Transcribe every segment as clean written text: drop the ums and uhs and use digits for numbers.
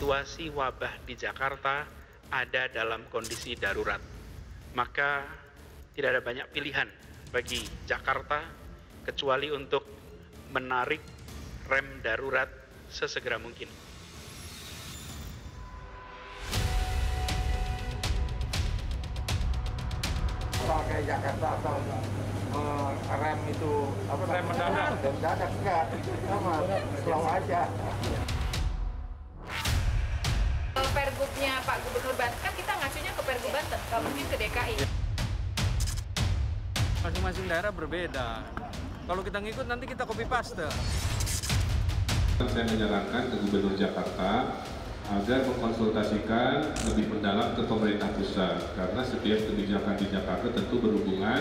situasi wabah di Jakarta ada dalam kondisi darurat. Maka tidak ada banyak pilihan bagi Jakarta kecuali untuk menarik rem darurat sesegera mungkin. Pakai Jakarta atau rem itu apa? Rem mendadak. Rem mendadak enggak, sama slow aja. Pergubnya Pak Gubernur Banten kan kita ngacunya ke Pergub Banten, nggak mungkin ke DKI. Masing-masing daerah berbeda. Kalau kita ngikut nanti kita copy paste. Saya menyarankan ke Gubernur Jakarta agar mengkonsultasikan lebih mendalam ke pemerintah pusat karena setiap kebijakan di Jakarta tentu berhubungan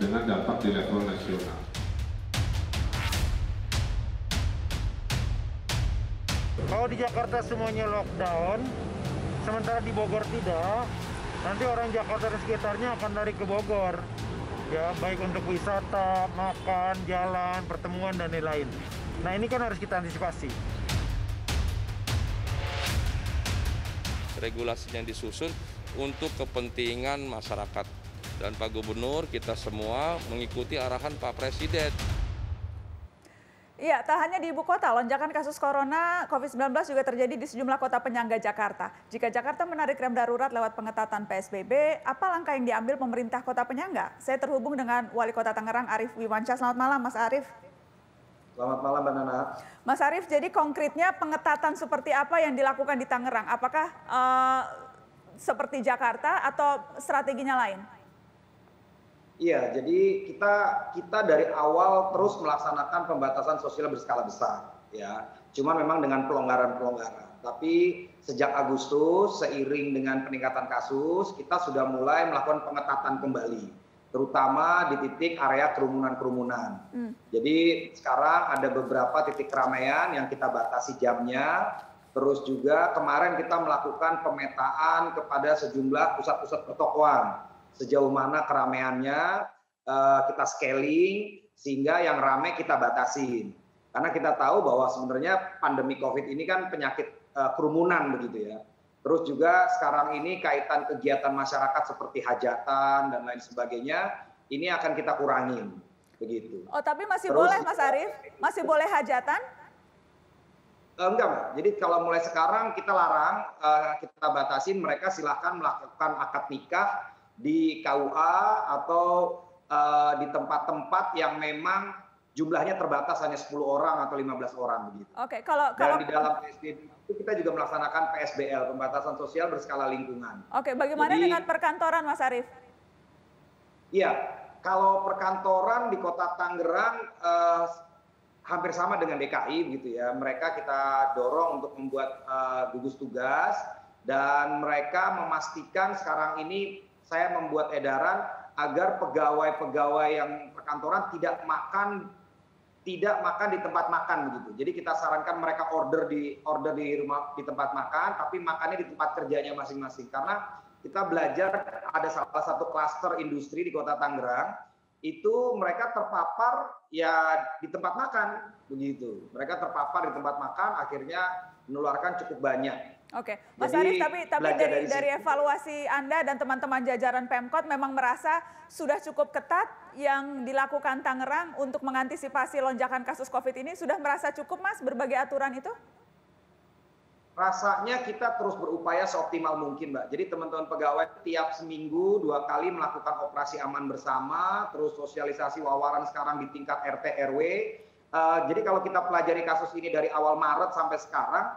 dengan dampak di level nasional. Kalau di Jakarta semuanya lockdown, sementara di Bogor tidak, nanti orang Jakarta dan sekitarnya akan lari ke Bogor. Ya, baik untuk wisata, makan, jalan, pertemuan, dan lain-lain. Nah, ini kan harus kita antisipasi. Regulasi yang disusun untuk kepentingan masyarakat. Dan Pak Gubernur, kita semua mengikuti arahan Pak Presiden. Iya, tak hanya di ibu kota, lonjakan kasus corona COVID-19 juga terjadi di sejumlah kota penyangga Jakarta. Jika Jakarta menarik rem darurat lewat pengetatan PSBB, apa langkah yang diambil pemerintah kota penyangga? Saya terhubung dengan Wali Kota Tangerang, Arief Wiwansyah. Selamat malam, Mas Arief. Selamat malam, Mbak Nana. Mas Arief, jadi konkretnya pengetatan seperti apa yang dilakukan di Tangerang? Apakah seperti Jakarta atau strateginya lain? Iya, jadi kita dari awal terus melaksanakan pembatasan sosial berskala besar, ya. Cuma memang dengan pelonggaran-pelonggaran. Tapi sejak Agustus, seiring dengan peningkatan kasus, kita sudah mulai melakukan pengetatan kembali, terutama di titik area kerumunan-kerumunan. Jadi sekarang ada beberapa titik keramaian yang kita batasi jamnya. Terus juga kemarin kita melakukan pemetaan kepada sejumlah pusat-pusat pertokoan. Sejauh mana keramaiannya kita scaling sehingga yang ramai kita batasin. Karena kita tahu bahwa sebenarnya pandemi COVID ini kan penyakit kerumunan begitu ya. Terus juga sekarang ini kaitan kegiatan masyarakat seperti hajatan dan lain sebagainya, ini akan kita kurangin begitu. Oh, tapi masih boleh Mas Arief? Masih boleh hajatan? Enggak, Mbak. Jadi kalau mulai sekarang kita larang, kita batasin mereka silahkan melakukan akad nikah di KUA atau di tempat-tempat yang memang jumlahnya terbatas hanya 10 orang atau 15 orang begitu. Oke, kalau Dan di dalam PSBB itu kita juga melaksanakan PSBL, pembatasan sosial berskala lingkungan. Oke, bagaimana dengan perkantoran, Mas Arief? Iya, kalau perkantoran di Kota Tangerang hampir sama dengan DKI gitu ya. Mereka kita dorong untuk membuat gugus tugas dan mereka memastikan sekarang ini saya membuat edaran agar pegawai-pegawai yang perkantoran tidak makan di tempat makan begitu. Jadi kita sarankan mereka order di rumah di tempat makan, tapi makannya di tempat kerjanya masing-masing. Karena kita belajar ada salah satu klaster industri di Kota Tangerang, itu mereka terpapar ya di tempat makan begitu. Mereka terpapar di tempat makan, akhirnya menularkan cukup banyak. Oke, Mas Jadi, Arief, tapi dari evaluasi Anda dan teman-teman jajaran Pemkot memang merasa sudah cukup ketat yang dilakukan Tangerang untuk mengantisipasi lonjakan kasus COVID ini, sudah merasa cukup, Mas, berbagai aturan itu? Rasanya kita terus berupaya seoptimal mungkin, Mbak. Jadi teman-teman pegawai tiap seminggu 2 kali melakukan operasi aman bersama, terus sosialisasi wawaran sekarang di tingkat RT RW. Jadi kalau kita pelajari kasus ini dari awal Maret sampai sekarang,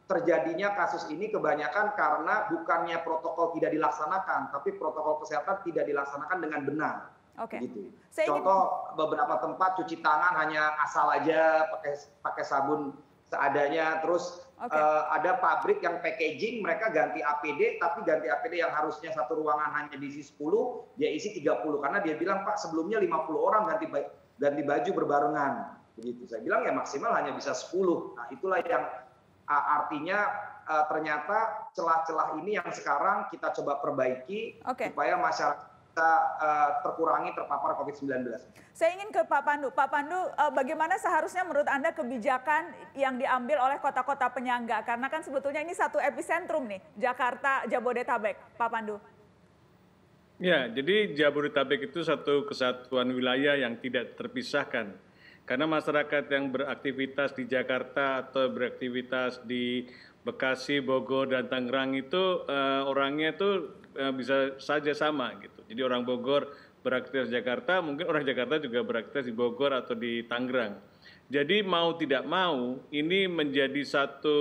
terjadinya kasus ini kebanyakan karena bukannya protokol tidak dilaksanakan, tapi protokol kesehatan tidak dilaksanakan dengan benar. Oke. Gitu. Contoh beberapa tempat cuci tangan hanya asal aja pakai sabun seadanya. Terus ada pabrik yang packaging mereka ganti APD, tapi ganti APD yang harusnya satu ruangan hanya diisi 10, dia isi 30 karena dia bilang, Pak, sebelumnya 50 orang ganti baju berbarengan. Begitu. Saya bilang ya maksimal hanya bisa 10. Nah, itulah yang artinya ternyata celah-celah ini yang sekarang kita coba perbaiki supaya masyarakat bisa terkurangi terpapar COVID-19. Saya ingin ke Pak Pandu. Pak Pandu, bagaimana seharusnya menurut Anda kebijakan yang diambil oleh kota-kota penyangga? Karena kan sebetulnya ini satu epicentrum nih, Jakarta, Jabodetabek. Pak Pandu. Ya, jadi Jabodetabek itu satu kesatuan wilayah yang tidak terpisahkan. Karena masyarakat yang beraktivitas di Jakarta atau beraktivitas di Bekasi, Bogor, dan Tangerang itu orangnya itu bisa saja sama gitu. Jadi orang Bogor beraktivitas di Jakarta, mungkin orang Jakarta juga beraktivitas di Bogor atau di Tangerang. Jadi mau tidak mau ini menjadi satu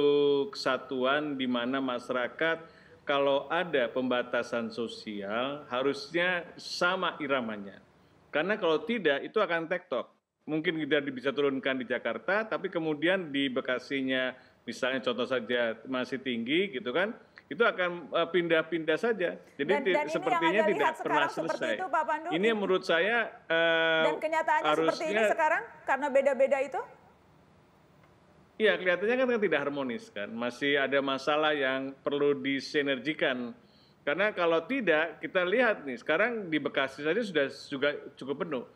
kesatuan di mana masyarakat kalau ada pembatasan sosial harusnya sama iramanya. Karena kalau tidak itu akan tektok. Mungkin kita bisa turunkan di Jakarta, tapi kemudian di Bekasinya misalnya contoh saja masih tinggi gitu kan, itu akan pindah-pindah saja. Jadi dan sepertinya tidak pernah selesai. Itu, Pak Pandu, ini menurut saya dan kenyataannya harusnya, seperti ini sekarang karena beda-beda itu? Iya, kelihatannya kan tidak harmonis kan. Masih ada masalah yang perlu disinergikan. Karena kalau tidak, kita lihat nih, sekarang di Bekasi saja sudah juga cukup penuh.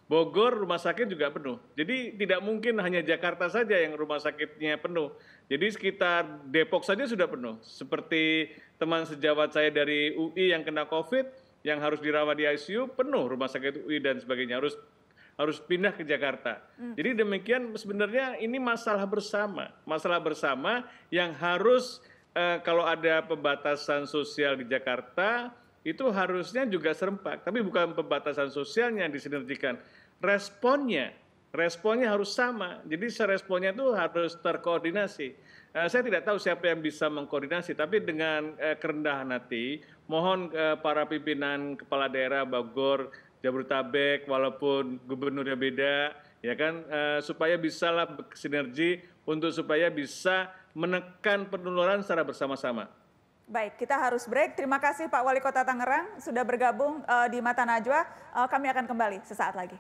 Bogor rumah sakit juga penuh. Jadi tidak mungkin hanya Jakarta saja yang rumah sakitnya penuh. Jadi sekitar Depok saja sudah penuh. Seperti teman sejawat saya dari UI yang kena COVID, yang harus dirawat di ICU, penuh rumah sakit UI dan sebagainya. Harus pindah ke Jakarta. Jadi demikian sebenarnya ini masalah bersama yang harus kalau ada pembatasan sosial di Jakarta itu harusnya juga serempak, tapi bukan pembatasan sosialnya yang disinergikan. Responnya harus sama. Jadi responnya itu harus terkoordinasi. Saya tidak tahu siapa yang bisa mengkoordinasi, tapi dengan kerendahan hati, mohon para pimpinan kepala daerah Bogor, Jabodetabek, walaupun gubernurnya beda, ya kan, supaya bisalah bersinergi untuk supaya bisa menekan penularan secara bersama-sama. Baik, kita harus break. Terima kasih Pak Wali Kota Tangerang sudah bergabung di Mata Najwa. Kami akan kembali sesaat lagi.